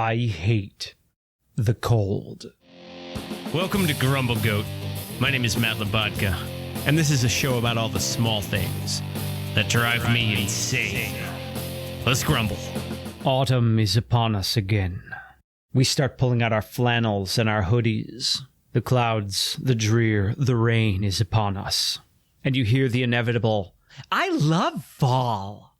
I hate the cold. Welcome to Grumble Goat. My name is Matt Labodka, and this is a show about all the small things that drive me insane. Let's grumble. Autumn is upon us again. We start pulling out our flannels and our hoodies. The clouds, the drear, the rain is upon us. And you hear the inevitable, I love fall.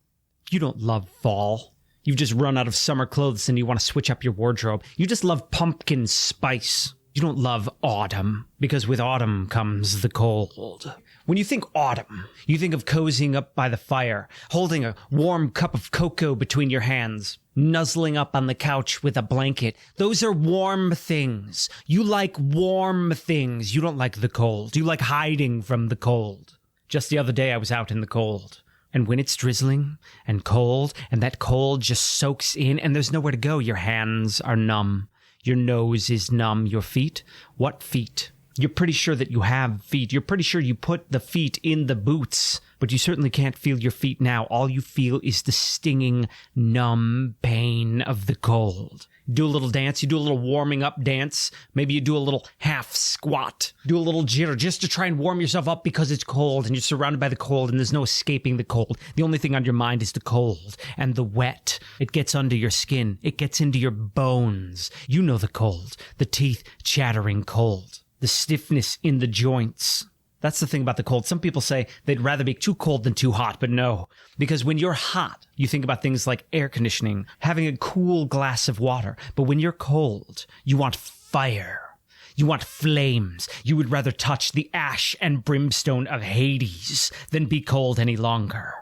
You don't love fall. You've just run out of summer clothes and you want to switch up your wardrobe. You just love pumpkin spice. You don't love autumn, because with autumn comes the cold. When you think autumn, you think of cozying up by the fire, holding a warm cup of cocoa between your hands, nuzzling up on the couch with a blanket. Those are warm things. You like warm things. You don't like the cold. You like hiding from the cold. Just the other day, I was out in the cold. And when it's drizzling and cold, and that cold just soaks in, and there's nowhere to go, your hands are numb. Your nose is numb. Your feet? What feet? You're pretty sure that you have feet. You're pretty sure you put the feet in the boots, but you certainly can't feel your feet now. All you feel is the stinging, numb pain of the cold. Do a little dance. You do a little warming up dance. Maybe you do a little half squat. Do a little jitter just to try and warm yourself up because it's cold and you're surrounded by the cold and there's no escaping the cold. The only thing on your mind is the cold and the wet. It gets under your skin. It gets into your bones. You know the cold. The teeth chattering cold. The stiffness in the joints. That's the thing about the cold. Some people say they'd rather be too cold than too hot, but no. Because when you're hot, you think about things like air conditioning, having a cool glass of water. But when you're cold, you want fire. You want flames. You would rather touch the ash and brimstone of Hades than be cold any longer.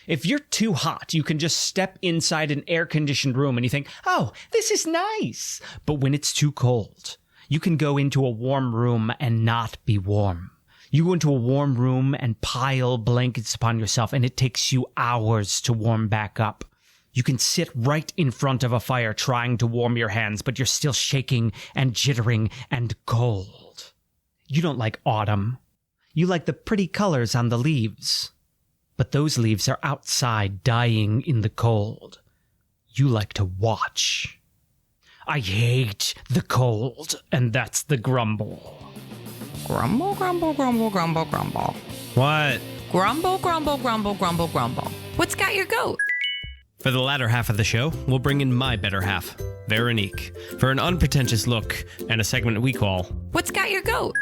If you're too hot, you can just step inside an air-conditioned room and you think, oh, this is nice. But when it's too cold, you can go into a warm room and not be warm. You go into a warm room and pile blankets upon yourself, and it takes you hours to warm back up. You can sit right in front of a fire trying to warm your hands, but you're still shaking and jittering and cold. You don't like autumn. You like the pretty colors on the leaves. But those leaves are outside dying in the cold. You like to watch. I hate the cold, and that's the grumble. Grumble, grumble, grumble, grumble, grumble. What? Grumble, grumble, grumble, grumble, grumble. What's got your goat? For the latter half of the show, we'll bring in my better half, Veronique, for an unpretentious look and a segment we call What's got your goat?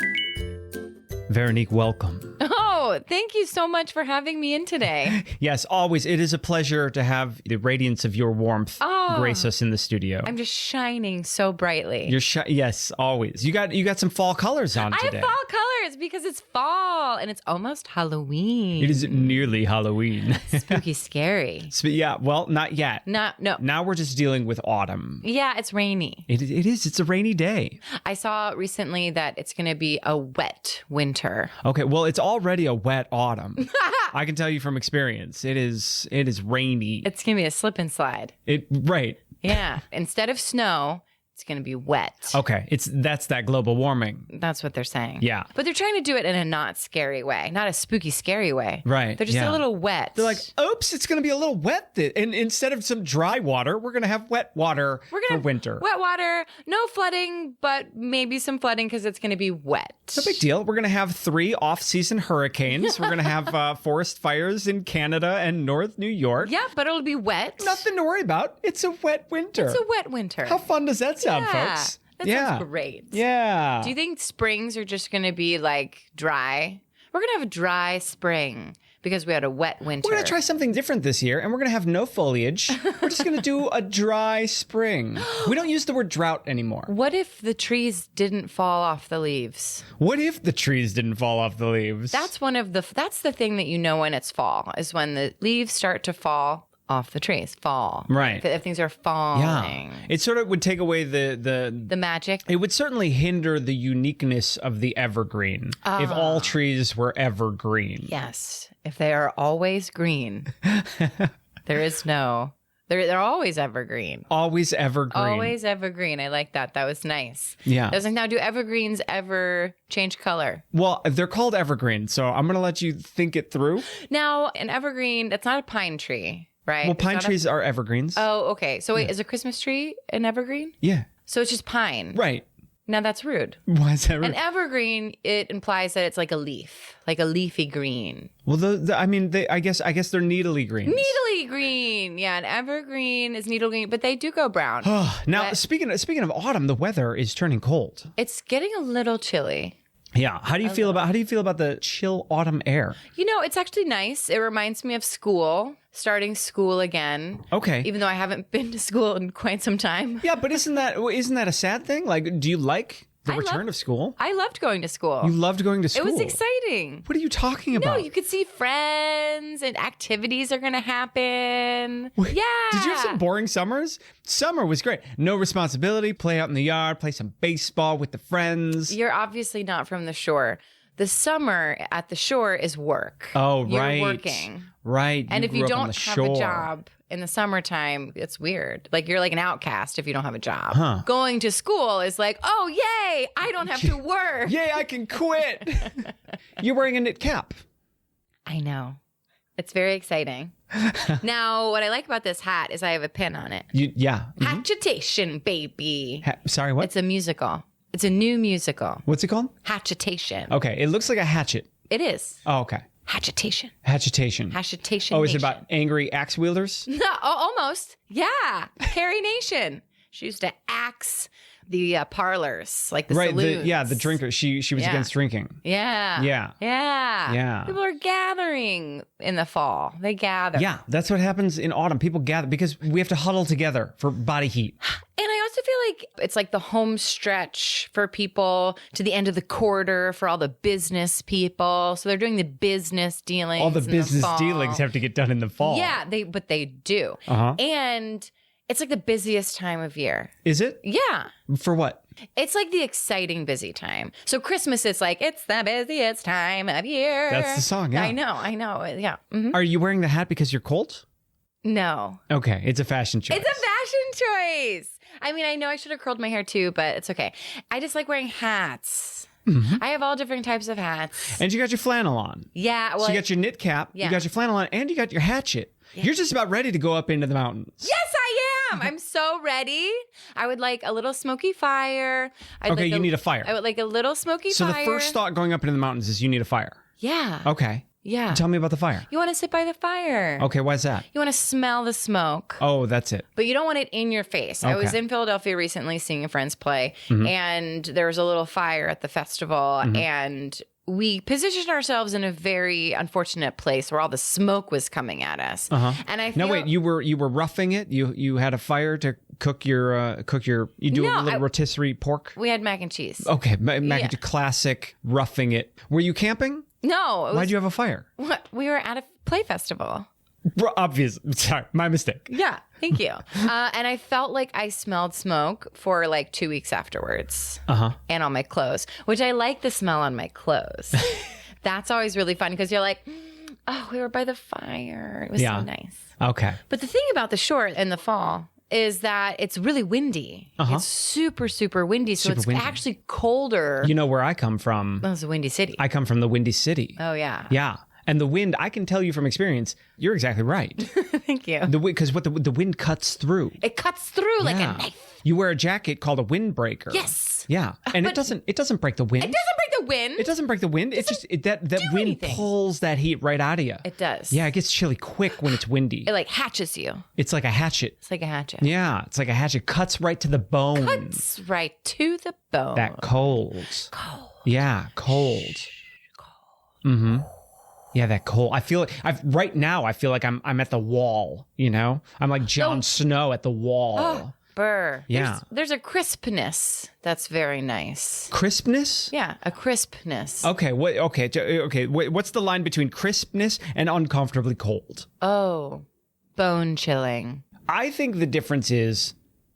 Veronique, welcome. Oh, thank you so much for having me in today. Yes, always. It is a pleasure to have the radiance of your warmth grace us in the studio. I'm just shining so brightly. Yes, always. You got some fall colors on today. I have fall colors because it's fall and it's almost Halloween. It is nearly Halloween. Spooky, scary. Yeah, well, not yet. No. Now we're just dealing with autumn. Yeah, it's rainy. It is. It's a rainy day. I saw recently that it's going to be a wet winter. Okay, well, it's already a wet autumn. I can tell you from experience. It is rainy. It's going to be a slip and slide. Right. Yeah. Instead of snow, it's going to be wet. Okay, that's that global warming. That's what they're saying. Yeah. But they're trying to do it in a not scary way, not a spooky, scary way. Right. They're just a little wet. They're like, oops, it's going to be a little wet. And instead of some dry water, we're going to have wet water for winter. Wet water, no flooding, but maybe some flooding because it's going to be wet. No big deal. We're going to have 3 off-season hurricanes. We're going to have forest fires in Canada and North New York. Yeah, but it'll be wet. Nothing to worry about. It's a wet winter. It's a wet winter. How fun does that sound, folks? That sounds great. Yeah. Do you think springs are just going to be like dry? We're going to have a dry spring because we had a wet winter. We're going to try something different this year, and we're going to have no foliage. We're just going to do a dry spring. We don't use the word drought anymore. What if the trees didn't fall off the leaves? What if the trees didn't fall off the leaves? That's the thing that you know when it's fall, is when the leaves start to fall off the trees. Fall. Right. If things are falling. Yeah. It sort of would take away the magic. It would certainly hinder the uniqueness of the evergreen if all trees were evergreen. Yes. If they are always green, there is no... They're always evergreen. Always evergreen. Always evergreen. I like that. That was nice. Yeah. Now, do evergreens ever change color? Well, they're called evergreen, so I'm going to let you think it through. Now, an evergreen, that's not a pine tree. right? Well, It's pine not trees are evergreens. Oh, okay. So wait, is a Christmas tree an evergreen? Yeah. So it's just pine. Right. Now that's rude. Why is that rude? An evergreen, it implies that it's like a leaf, like a leafy green. Well, I guess they're needly green. Needly green. Yeah, an evergreen is needle green, but they do go brown. Now, But speaking of autumn, the weather is turning cold. it's getting a little chilly. Yeah. How do you feel about the chill autumn air? You know, it's actually nice. It reminds me of school, starting school again. Okay. Even though I haven't been to school in quite some time. Yeah, but isn't that a sad thing? Like, do you like the return of school? I loved going to school. You loved going to school. It was exciting. What are you talking No, about? you could see friends and activities are going to happen. Wait, Yeah. Did you have some boring summers? Summer was great. No responsibility, play out in the yard, play some baseball with the friends. You're obviously not from the shore. The summer at the shore is work. Oh, You're right. working. Right. And if you grew up on don't the have shore. a job in the summertime, it's weird. Like you're like an outcast if you don't have a job. Huh. Going to school is like, oh, yay, I don't have to work. Yay, I can quit. You're wearing a knit cap. I know. It's very exciting. Now, what I like about this hat is I have a pin on it. Yeah. Hatchetation, baby. Sorry, what? It's a musical. It's a new musical. What's it called? Hatchetation. Okay, it looks like a hatchet. It is. Oh, okay. Hatchetation. Hatchetation. Hatchetation. Oh, is it Nation. about angry axe wielders? No, almost. Yeah. Harry Nation. She used to axe the parlors, like the Right. saloons. The drinkers. She was Yeah. against drinking. Yeah. Yeah. Yeah. Yeah. People are gathering in the fall. They gather. Yeah, that's what happens in autumn. People gather because we have to huddle together for body heat. And I also feel like it's like the home stretch for people to the end of the quarter for all the business people. So they're doing the business dealings. All the in business fall. dealings have to get done in the fall. Yeah, but they do. Uh-huh. And it's like the busiest time of year. Is it? Yeah. For what? It's like the exciting busy time. So Christmas, it's like, it's the busiest time of year. That's the song, yeah. I know. Yeah. Mhm. Are you wearing the hat because you're cold? No. Okay, it's a fashion choice. It's a fashion choice. I mean, I know I should have curled my hair too, but it's okay. I just like wearing hats. I have all different types of hats. And you got your flannel on. Yeah. Well, So you got your knit cap, Yeah. you got your flannel on, and you got your hatchet. You're just about ready to go up into the mountains. yes, I am. I'm so ready. I would like a little smoky fire. Okay, you need a fire. I would like a little smoky So fire. the first thought going up into the mountains is you need a fire. Yeah. Okay. Yeah. Tell me about the fire. You want to sit by the fire. Okay, why is that? You want to smell the smoke. Oh, that's it. But you don't want it in your face. I was Okay. in Philadelphia recently seeing a friend's play, Mm-hmm. and there was a little fire at the festival, and we positioned ourselves in a very unfortunate place where all the smoke was coming at us. And I feel No, wait, you were roughing it? You had a fire to cook your you do No, a little I- rotisserie pork? we had mac and cheese. Okay, mac and Yeah. cheese, classic roughing it. Were you camping? No, it Why'd was, you have a fire? we were at a play festival. Obvious. Sorry, my mistake. Yeah, thank you. And I felt like I smelled smoke for like 2 weeks afterwards. And on my clothes, which I like the smell on my clothes. That's always really fun because you're like, oh, we were by the fire. It was Yeah. so nice. Okay. But the thing about the shore in the fall is that it's really windy. It's super, super windy. So Super it's windy. actually colder. You know where I come from? Well, it's a windy city. I come from the Windy City. Oh, yeah. Yeah. And the wind, I can tell you from experience, you're exactly right. Thank you. Because what the wind cuts through. It cuts through like Yeah. a knife. You wear a jacket called a windbreaker. Yes. Yeah. And But- it doesn't break the wind. It doesn't break the wind. It doesn't break the wind. It's just that wind anything. pulls that heat right out of you. It does. Yeah, it gets chilly quick when it's windy. It like hatches you. It's like a hatchet. It's like a hatchet. Yeah, it's like a hatchet. Cuts right to the bone. Cuts right to the bone. That cold. cold. Yeah, cold. Mm-hmm. Yeah, that cold. I feel like right now I feel like I'm at the wall, you know? I'm like Jon Snow at the wall. Oh, burr. Yeah. There's a crispness that's very nice. Crispness? Yeah, a crispness. Okay, what's the line between crispness and uncomfortably cold? Oh, bone chilling. I think the difference is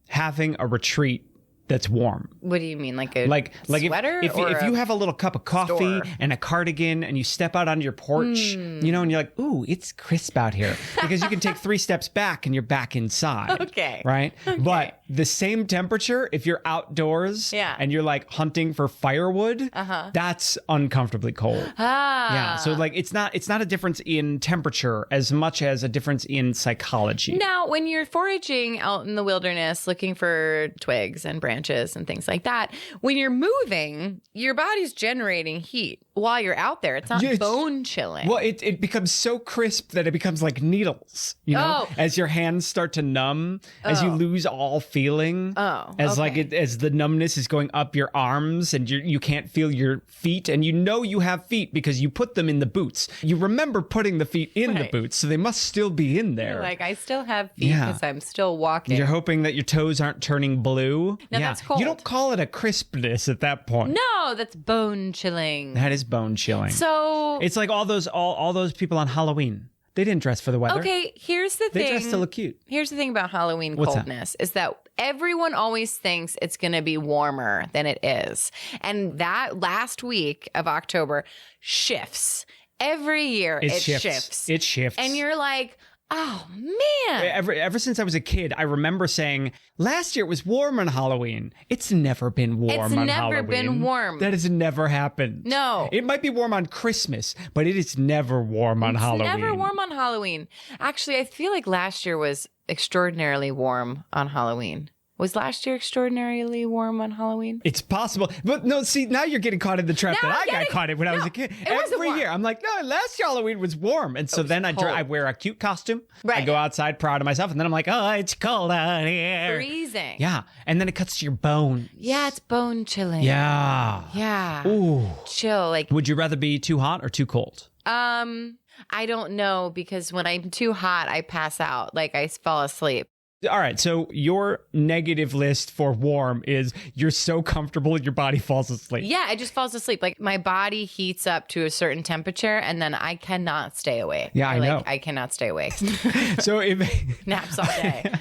having a retreat that's warm. What do you mean? Like a sweater? If you have a little cup of coffee store? And a cardigan and you step out onto your porch, you know, and you're like, ooh, it's crisp out here. Because you can take 3 steps back and you're back inside. Okay. Right? Okay. But the same temperature, if you're outdoors and you're like hunting for firewood, that's uncomfortably cold. Yeah. So like it's not a difference in temperature as much as a difference in psychology. Now, when you're foraging out in the wilderness looking for twigs and branches and things like that, when you're moving, your body's generating heat while you're out there. It's not bone chilling. Well, it becomes so crisp that it becomes like needles, you know, as your hands start to numb, as you lose all feeling, as the numbness is going up your arms and you can't feel your feet, and you know you have feet because you put them in the boots. You remember putting the feet in the boots, so they must still be in there. Like, I still have feet because I'm still walking. You're hoping that your toes aren't turning blue. No, that's cold. You don't call it a crispness at that point. No, that's bone chilling. That is bone chilling. So it's like all those people on Halloween. They didn't dress for the weather. Okay, here's the thing. They dressed to look cute. Here's the thing about Halloween coldness is that everyone always thinks it's going to be warmer than it is. And that last week of October shifts. Every year it shifts. It shifts. And you're like, oh, man. Ever since I was a kid, I remember saying, last year it was warm on Halloween. It's never been warm on Halloween. It's never been warm. That has never happened. No. It might be warm on Christmas, but it is never warm on Halloween. It's never warm on Halloween. Actually, I feel like last year was extraordinarily warm on Halloween. Was last year extraordinarily warm on Halloween? It's possible. But no, see, now you're getting caught in the trap that I got caught in when I was a kid. Every year, I'm like, no, last Halloween was warm. And so then I wear a cute costume. Right. I go outside proud of myself. And then I'm like, oh, it's cold out here. Freezing. Yeah. And then it cuts to your bones. Yeah, it's bone chilling. Yeah. Yeah. Ooh. Chill. Like, would you rather be too hot or too cold? I don't know, because when I'm too hot, I pass out. Like, I fall asleep. All right, so your negative list for warm is you're so comfortable your body falls asleep. Yeah, it just falls asleep. Like, my body heats up to a certain temperature and then I cannot stay awake. Yeah, I know. I cannot stay awake. So if naps all day.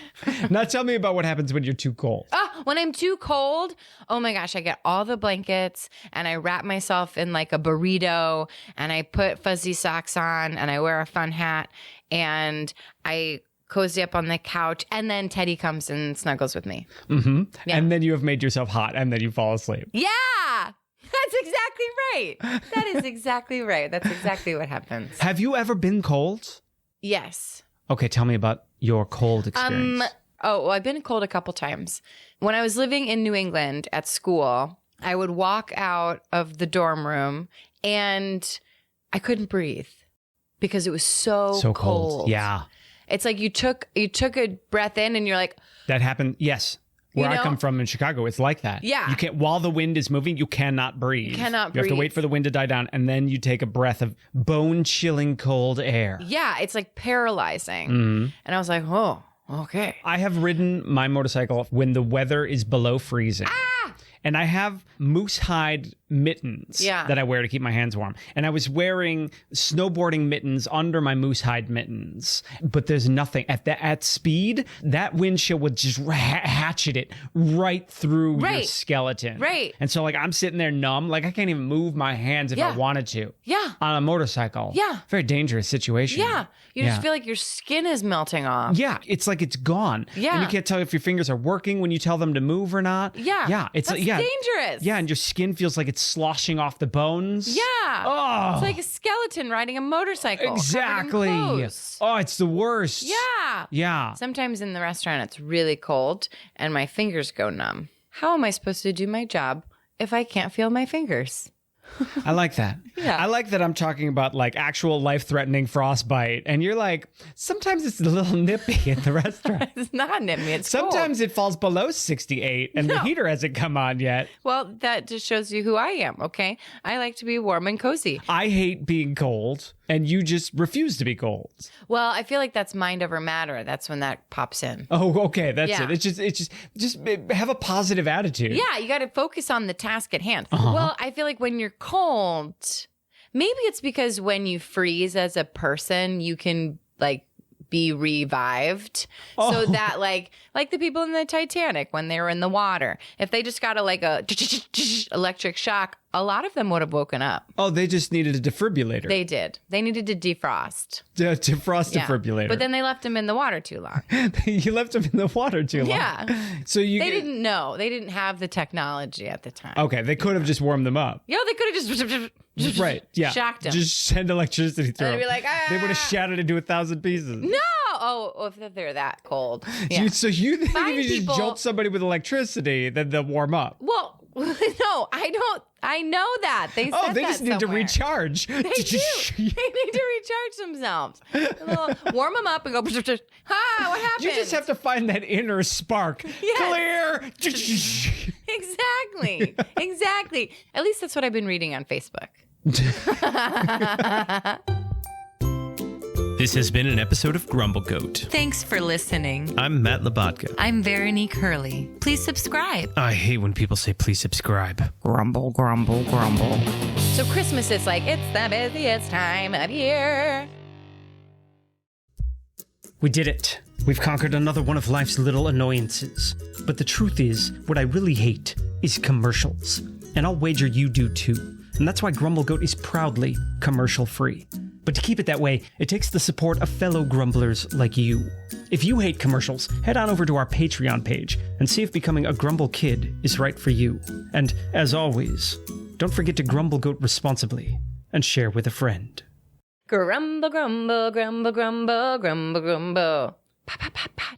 Now tell me about what happens when you're too cold. Oh, when I'm too cold, oh my gosh, I get all the blankets and I wrap myself in like a burrito and I put fuzzy socks on and I wear a fun hat and I cozy up on the couch, and then Teddy comes and snuggles with me. Mm-hmm. Yeah. And then you have made yourself hot, and then you fall asleep. Yeah, that's exactly right. That is exactly right. That's exactly what happens. Have you ever been cold? Yes. Okay, tell me about your cold experience. I've been cold a couple times. When I was living in New England at school, I would walk out of the dorm room, and I couldn't breathe because it was so cold. Yeah. It's like you took a breath in and you're like... That happened, yes. Where I come from in Chicago, it's like that. Yeah. You can't, while the wind is moving, you cannot breathe. You have to wait for the wind to die down, and then you take a breath of bone-chilling cold air. Yeah, it's like paralyzing. Mm-hmm. And I was like, oh, okay. I have ridden my motorcycle when the weather is below freezing. And I have moose hide mittens that I wear to keep my hands warm. And I was wearing snowboarding mittens under my moose hide mittens. But there's nothing. At speed, that windshield would just hatchet it right through your skeleton. Right. And so like I'm sitting there numb. Like I can't even move my hands if I wanted to. Yeah. On a motorcycle. Yeah. Very dangerous situation. Yeah. You just feel like your skin is melting off. Yeah. It's like it's gone. Yeah. And you can't tell if your fingers are working when you tell them to move or not. Yeah. Yeah. It's dangerous. Yeah, and your skin feels like it's sloshing off the bones. Yeah. Oh. It's like a skeleton riding a motorcycle. Exactly. Oh, it's the worst. Yeah. Yeah. Sometimes in the restaurant it's really cold and my fingers go numb. How am I supposed to do my job if I can't feel my fingers? I like that. Yeah. I like that I'm talking about like actual life-threatening frostbite. And you're like, sometimes it's a little nippy at the restaurant. It's not nippy. It's sometimes cold. It falls below 68 and the heater hasn't come on yet. Well, that just shows you who I am, okay? I like to be warm and cozy. I hate being cold. And you just refuse to be cold. Well, I feel like that's mind over matter. That's when that pops in. Oh, okay. That's it. It's just have a positive attitude. Yeah, you got to focus on the task at hand. Well, I feel like when you're cold, maybe it's because when you freeze as a person, you can like be revived so that like the people in the Titanic when they were in the water, if they just got a electric shock, a lot of them would have woken up. Oh, they just needed a defibrillator. They did. They needed to defrost. Defibrillator. But then they left them in the water too long. You left them in the water too long. Yeah. So they didn't know. They didn't have the technology at the time. Okay, they could have just warmed them up. Yeah, they could have just right. Yeah. shocked them. Just send electricity through them. They'd be like, They would have shattered into 1,000 pieces. No. Oh, if they're that cold. Yeah. So you think Find if you people- just jolt somebody with electricity, then they'll warm up? Well, no, I don't. I know that. They said they that just need somewhere. to recharge. They do. They need to recharge themselves. Warm them up and go, what happened? You just have to find that inner spark. Yes. Clear. Exactly. At least that's what I've been reading on Facebook. This has been an episode of Grumble Goat. Thanks for listening. I'm Mat Labatka. I'm Veronique Hurley. Please subscribe. I hate when people say please subscribe. Grumble, grumble, grumble. So Christmas is like, it's the busiest time of year. We did it. We've conquered another one of life's little annoyances. But the truth is, what I really hate is commercials. And I'll wager you do too. And that's why Grumble Goat is proudly commercial-free. But to keep it that way, it takes the support of fellow grumblers like you. If you hate commercials, head on over to our Patreon page and see if becoming a Grumble Kid is right for you. And as always, don't forget to Grumble Goat responsibly and share with a friend. Grumble, grumble, grumble, grumble, grumble, grumble. Pa, pa, pa, pa.